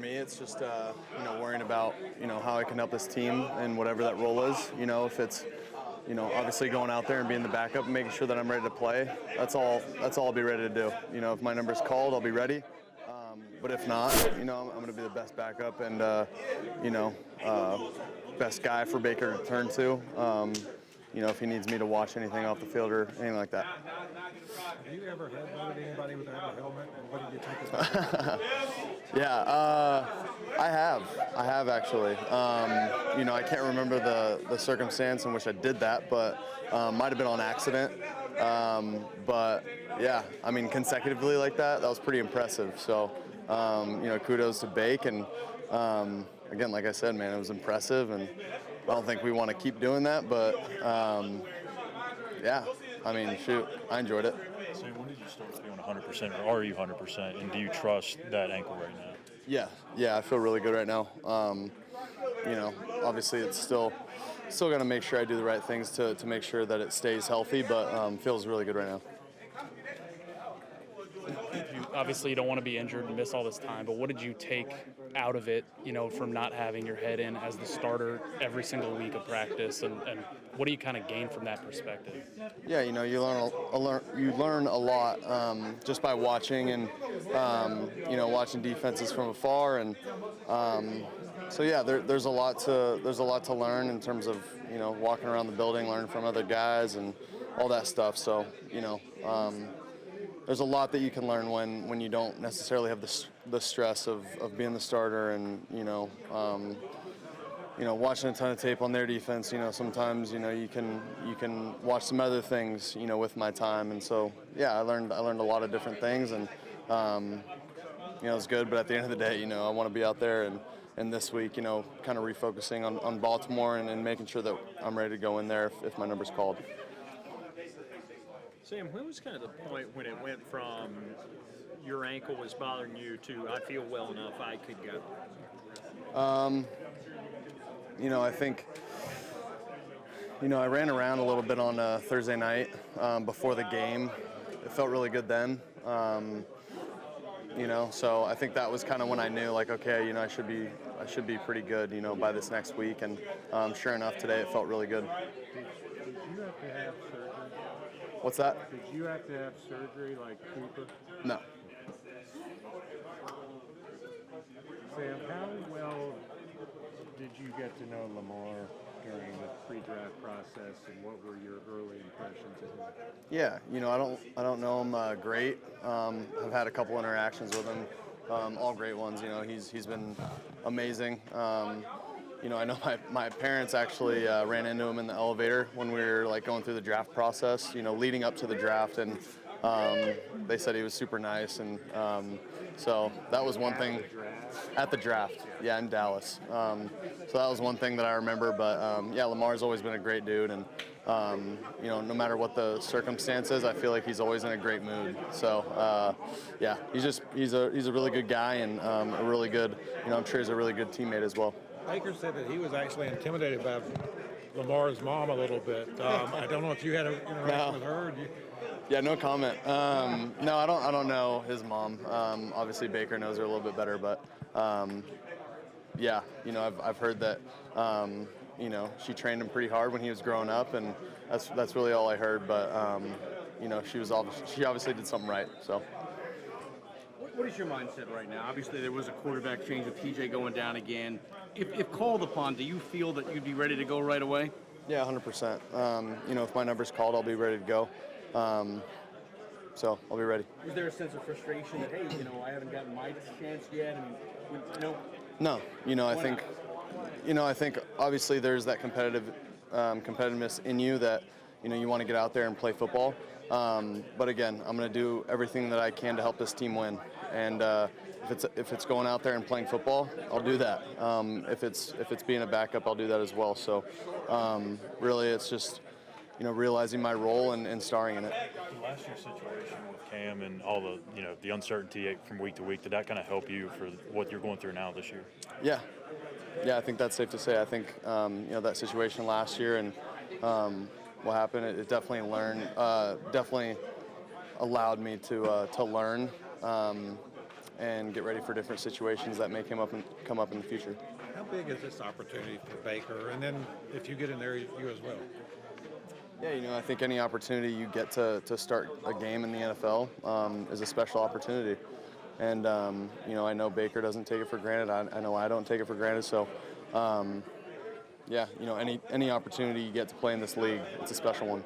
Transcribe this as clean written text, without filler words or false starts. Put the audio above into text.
me, it's just worrying about how I can help this team and whatever that role is. If it's obviously going out there and being the backup and making sure that I'm ready to play. That's all I'll be ready to do. If my number's called, I'll be ready. But if not, I'm going to be the best backup and best guy for Baker to turn to. If he needs me to watch anything off the field or anything like that. Have you ever headbutted anybody without a helmet? And what did you think about that? Yeah, I have actually. I can't remember the circumstance in which I did that, but might have been on accident. But yeah, I mean, consecutively like that was pretty impressive. So, kudos to Bake. And again, like I said, man, it was impressive. And I don't think we want to keep doing that, but yeah, I mean, shoot, I enjoyed it. So when did you start feeling 100%, or are you 100%, and do you trust that ankle right now? Yeah, I feel really good right now. Obviously it's still got to make sure I do the right things to make sure that it stays healthy, but feels really good right now. Obviously, you don't want to be injured and miss all this time, but what did you take out of it, from not having your head in as the starter every single week of practice, and what do you kind of gain from that perspective? Yeah, you learn a lot just by watching and watching defenses from afar, and so yeah, there's a lot to learn in terms of walking around the building, learning from other guys and all that stuff. So there's a lot that you can learn when you don't necessarily have the stress of being the starter, and watching a ton of tape on their defense. Sometimes you can watch some other things with my time, and so yeah, I learned a lot of different things, and it's good. But at the end of the day, I want to be out there and this week, kind of refocusing on Baltimore and making sure that I'm ready to go in there if my number's called. Sam, when was kind of the point when it went from your ankle was bothering you to I feel well enough I could go? I think, I ran around a little bit on Thursday night before the game. It felt really good then. So I think that was kind of when I knew, like, okay, I should be pretty good, by this next week. And sure enough, today it felt really good. Did you have to have surgery? What's that? Did you have to have surgery like Cooper? No. Sam, how well did you get to know Lamar during the pre-draft process, and what were your early impressions of him? Yeah, I don't know him great. I've had a couple interactions with him, all great ones. He's been amazing. I know my parents actually ran into him in the elevator when we were like going through the draft process, leading up to the draft, and they said he was super nice, and so that was one thing at the draft, yeah, in Dallas. So that was one thing that I remember. But yeah, Lamar's always been a great dude, and no matter what the circumstances, I feel like he's always in a great mood. So yeah, he's a really good guy, and a really good, I'm sure he's a really good teammate as well. Baker said that he was actually intimidated by Lamar's mom a little bit. I don't know if you had an interaction with her. Yeah, no comment. No, I don't know his mom. Obviously, Baker knows her a little bit better, but yeah, I've heard that she trained him pretty hard when he was growing up, and that's really all I heard. But she obviously did something right. So. What is your mindset right now? Obviously, there was a quarterback change with TJ going down again. If called upon, do you feel that you'd be ready to go right away? Yeah, 100%. If my number's called, I'll be ready to go. So I'll be ready. Is there a sense of frustration that, hey, I haven't gotten my chance yet? No. I think obviously there's that competitiveness in you that you want to get out there and play football. But again, I'm going to do everything that I can to help this team win. And if it's going out there and playing football, I'll do that. If it's being a backup, I'll do that as well. So really, it's just realizing my role and starring in it. The last year's situation with Cam and all the uncertainty from week to week, did that kind of help you for what you're going through now this year? Yeah, I think that's safe to say. I think that situation last year and what happened, it definitely definitely allowed me to learn and get ready for different situations that may come up in the future. How big is this opportunity for Baker? And then if you get in there, you as well. Yeah, I think any opportunity you get to start a game in the NFL is a special opportunity. And, I know Baker doesn't take it for granted. I know I don't take it for granted. So, any opportunity you get to play in this league, it's a special one.